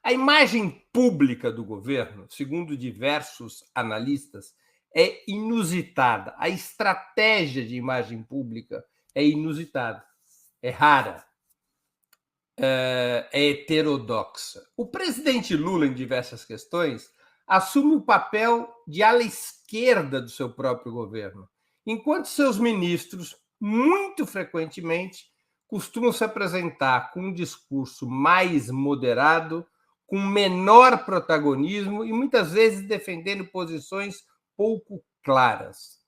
A imagem pública do governo, segundo diversos analistas, é inusitada. A estratégia de imagem pública é inusitada, é rara, é heterodoxa. O presidente Lula, em diversas questões, assume o papel de ala esquerda do seu próprio governo, enquanto seus ministros, muito frequentemente, costumam se apresentar com um discurso mais moderado, com menor protagonismo e muitas vezes defendendo posições pouco claras.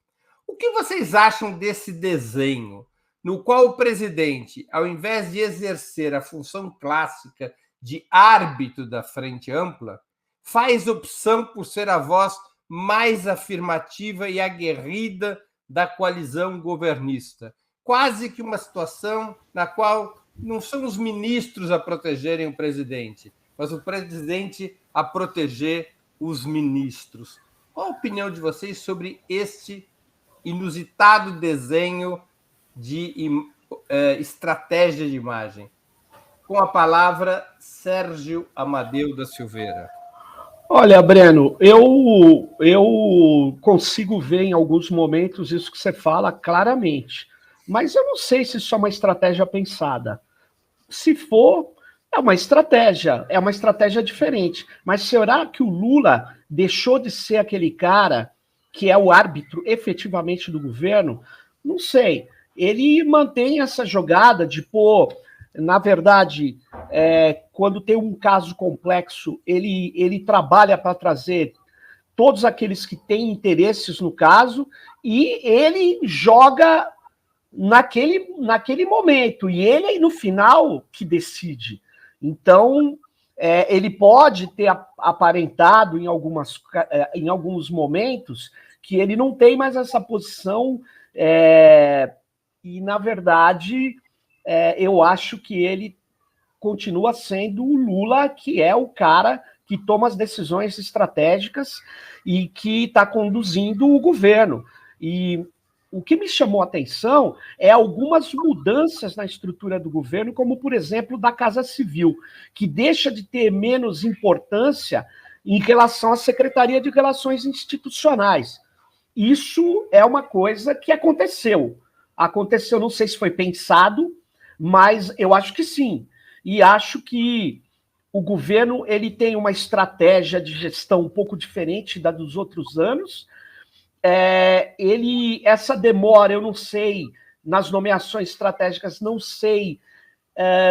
O que vocês acham desse desenho, no qual o presidente, ao invés de exercer a função clássica de árbitro da frente ampla, faz opção por ser a voz mais afirmativa e aguerrida da coalizão governista? Quase que uma situação na qual não são os ministros a protegerem o presidente, mas o presidente a proteger os ministros. Qual a opinião de vocês sobre este inusitado desenho de estratégia de imagem? Com a palavra, Sérgio Amadeu da Silveira. Olha, Breno, eu consigo ver em alguns momentos isso que você fala claramente, mas eu não sei se isso é uma estratégia pensada. Se for, é uma estratégia diferente. Mas será que o Lula deixou de ser aquele cara que é o árbitro efetivamente do governo? Não sei. Ele mantém essa jogada de, na verdade, quando tem um caso complexo, ele trabalha para trazer todos aqueles que têm interesses no caso e ele joga naquele momento. E ele, no final, que decide. Então, ele pode ter aparentado em alguns momentos que ele não tem mais essa posição e, na verdade, eu acho que ele continua sendo o Lula, que é o cara que toma as decisões estratégicas e que está conduzindo o governo. E o que me chamou a atenção é algumas mudanças na estrutura do governo, como, por exemplo, da Casa Civil, que deixa de ter menos importância em relação à Secretaria de Relações Institucionais. Isso é uma coisa que aconteceu. Aconteceu, não sei se foi pensado, mas eu acho que sim. E acho que o governo ele tem uma estratégia de gestão um pouco diferente da dos outros anos. Essa demora, eu não sei, nas nomeações estratégicas, não sei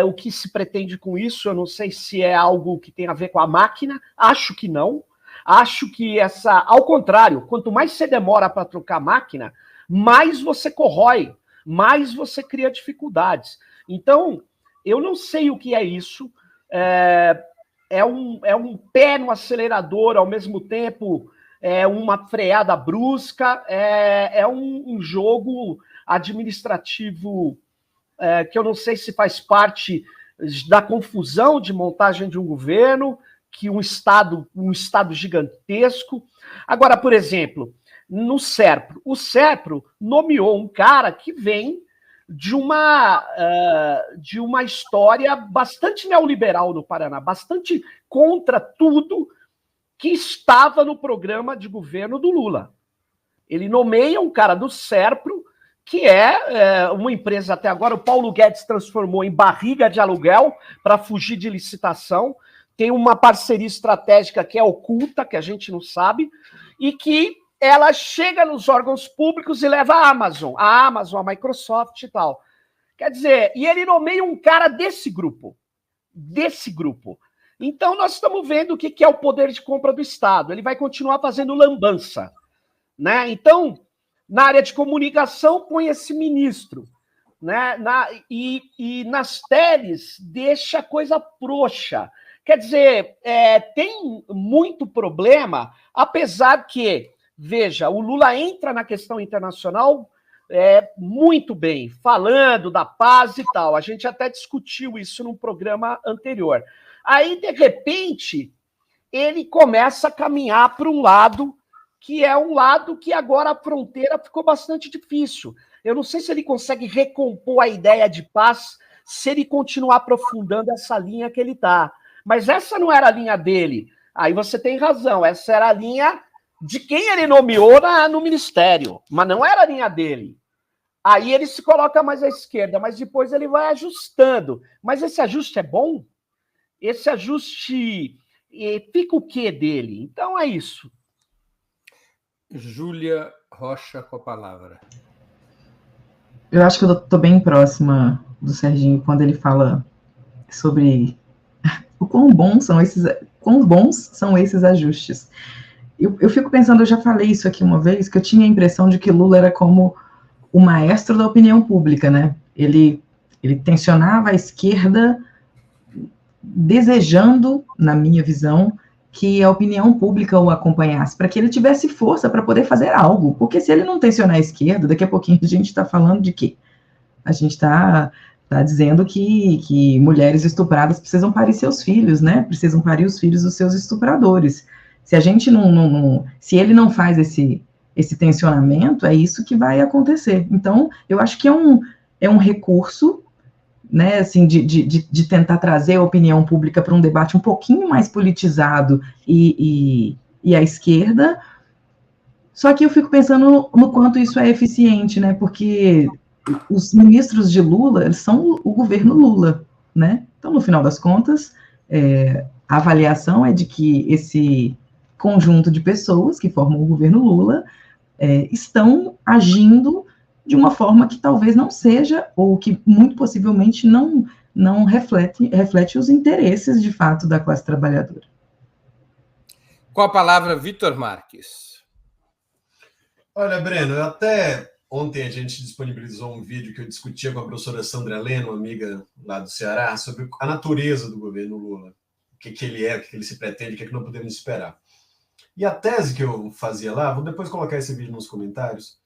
o que se pretende com isso, eu não sei se é algo que tem a ver com a máquina, acho que não. Acho que ao contrário, quanto mais você demora para trocar a máquina, mais você corrói, mais você cria dificuldades. Então, eu não sei o que é isso, é um pé no acelerador, ao mesmo tempo uma freada brusca, é um jogo administrativo que eu não sei se faz parte da confusão de montagem de um governo, que um estado gigantesco. Agora, por exemplo, no SERPRO, o SERPRO nomeou um cara que vem de uma história bastante neoliberal no Paraná, bastante contra tudo que estava no programa de governo do Lula. Ele nomeia um cara do SERPRO, que é uma empresa até agora, o Paulo Guedes transformou em barriga de aluguel para fugir de licitação, tem uma parceria estratégica que é oculta, que a gente não sabe, e que ela chega nos órgãos públicos e leva a Amazon, a Microsoft e tal. Quer dizer, e ele nomeia um cara desse grupo. Então, nós estamos vendo o que é o poder de compra do Estado. Ele vai continuar fazendo lambança, né? Então, na área de comunicação, põe esse ministro, né? E nas teles, deixa a coisa frouxa. Quer dizer, tem muito problema, apesar que, veja, o Lula entra na questão internacional muito bem, falando da paz e tal. A gente até discutiu isso num programa anterior. Aí, de repente, ele começa a caminhar para um lado que é um lado que agora a fronteira ficou bastante difícil. Eu não sei se ele consegue recompor a ideia de paz se ele continuar aprofundando essa linha que ele está. Mas essa não era a linha dele. Aí você tem razão, essa era a linha de quem ele nomeou no ministério, mas não era a linha dele. Aí ele se coloca mais à esquerda, mas depois ele vai ajustando. Mas esse ajuste é bom? Esse ajuste fica o quê dele? Então é isso. Júlia Rocha com a palavra. Eu acho que eu estou bem próxima do Serginho quando ele fala sobre o quão bons são esses ajustes. Eu fico pensando, eu já falei isso aqui uma vez, que eu tinha a impressão de que Lula era como o maestro da opinião pública, né? Ele tensionava a esquerda desejando, na minha visão, que a opinião pública o acompanhasse, para que ele tivesse força para poder fazer algo. Porque se ele não tensionar a esquerda, daqui a pouquinho a gente está falando de quê? A gente está dizendo que mulheres estupradas precisam parir seus filhos, né? Precisam parir os filhos dos seus estupradores. Se a gente se ele não faz esse tensionamento, é isso que vai acontecer. Então, eu acho que é um recurso, né, assim, de tentar trazer a opinião pública para um debate um pouquinho mais politizado e à esquerda. Só que eu fico pensando no quanto isso é eficiente, né? Porque os ministros de Lula, eles são o governo Lula, né? Então, no final das contas, a avaliação é de que esse conjunto de pessoas que formam o governo Lula estão agindo de uma forma que talvez não seja, ou que muito possivelmente não reflete os interesses, de fato, da classe trabalhadora. Com a palavra, Vitor Marques. Olha, Breno, até ontem a gente disponibilizou um vídeo que eu discutia com a professora Sandra Leno, amiga lá do Ceará, sobre a natureza do governo Lula, o que ele é, o que ele se pretende, o que não podemos esperar. E a tese que eu fazia lá, vou depois colocar esse vídeo nos comentários,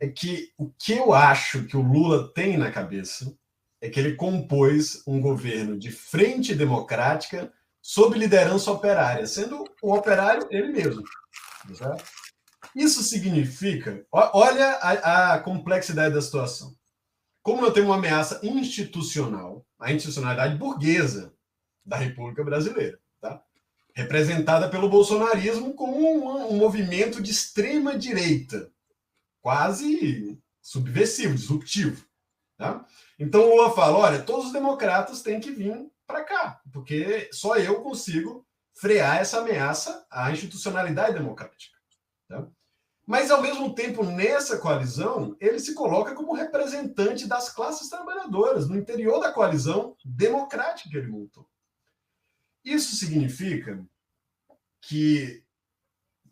é que o que eu acho que o Lula tem na cabeça é que ele compôs um governo de frente democrática sob liderança operária, sendo o operário ele mesmo. Certo? Isso significa... Olha a complexidade da situação. Como eu tenho uma ameaça institucional, a institucionalidade burguesa da República Brasileira, tá? Representada pelo bolsonarismo como um movimento de extrema-direita, quase subversivo, disruptivo. Tá? Então o Lula fala, olha, todos os democratas têm que vir para cá, porque só eu consigo frear essa ameaça à institucionalidade democrática. Tá? Mas, ao mesmo tempo, nessa coalizão, ele se coloca como representante das classes trabalhadoras, no interior da coalizão democrática que ele montou. Isso significa que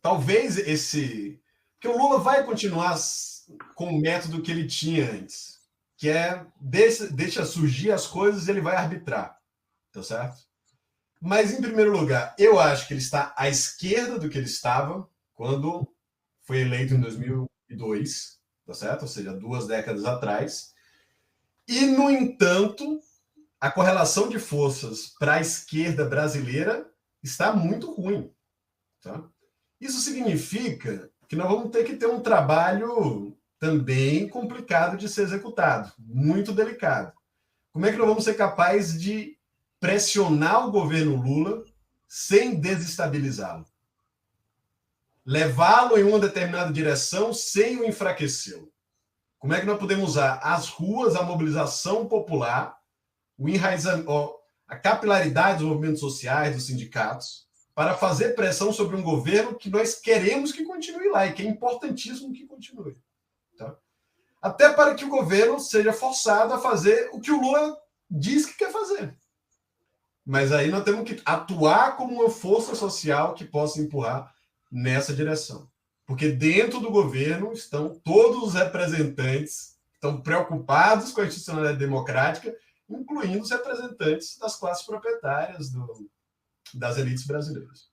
talvez que o Lula vai continuar com o método que ele tinha antes, que é deixa surgir as coisas e ele vai arbitrar, tá certo? Mas, em primeiro lugar, eu acho que ele está à esquerda do que ele estava quando foi eleito em 2002, tá certo? Ou seja, 2 décadas atrás. E, no entanto, a correlação de forças para a esquerda brasileira está muito ruim, tá? Isso significa que nós vamos ter que ter um trabalho também complicado de ser executado, muito delicado. Como é que nós vamos ser capazes de pressionar o governo Lula sem desestabilizá-lo? Levá-lo em uma determinada direção sem o enfraquecê-lo? Como é que nós podemos usar as ruas, a mobilização popular, a capilaridade dos movimentos sociais, dos sindicatos, para fazer pressão sobre um governo que nós queremos que continue lá e que é importantíssimo que continue. Tá? Até para que o governo seja forçado a fazer o que o Lula diz que quer fazer. Mas aí nós temos que atuar como uma força social que possa empurrar nessa direção. Porque dentro do governo estão todos os representantes que estão preocupados com a institucionalidade democrática, incluindo os representantes das classes proprietárias das elites brasileiras.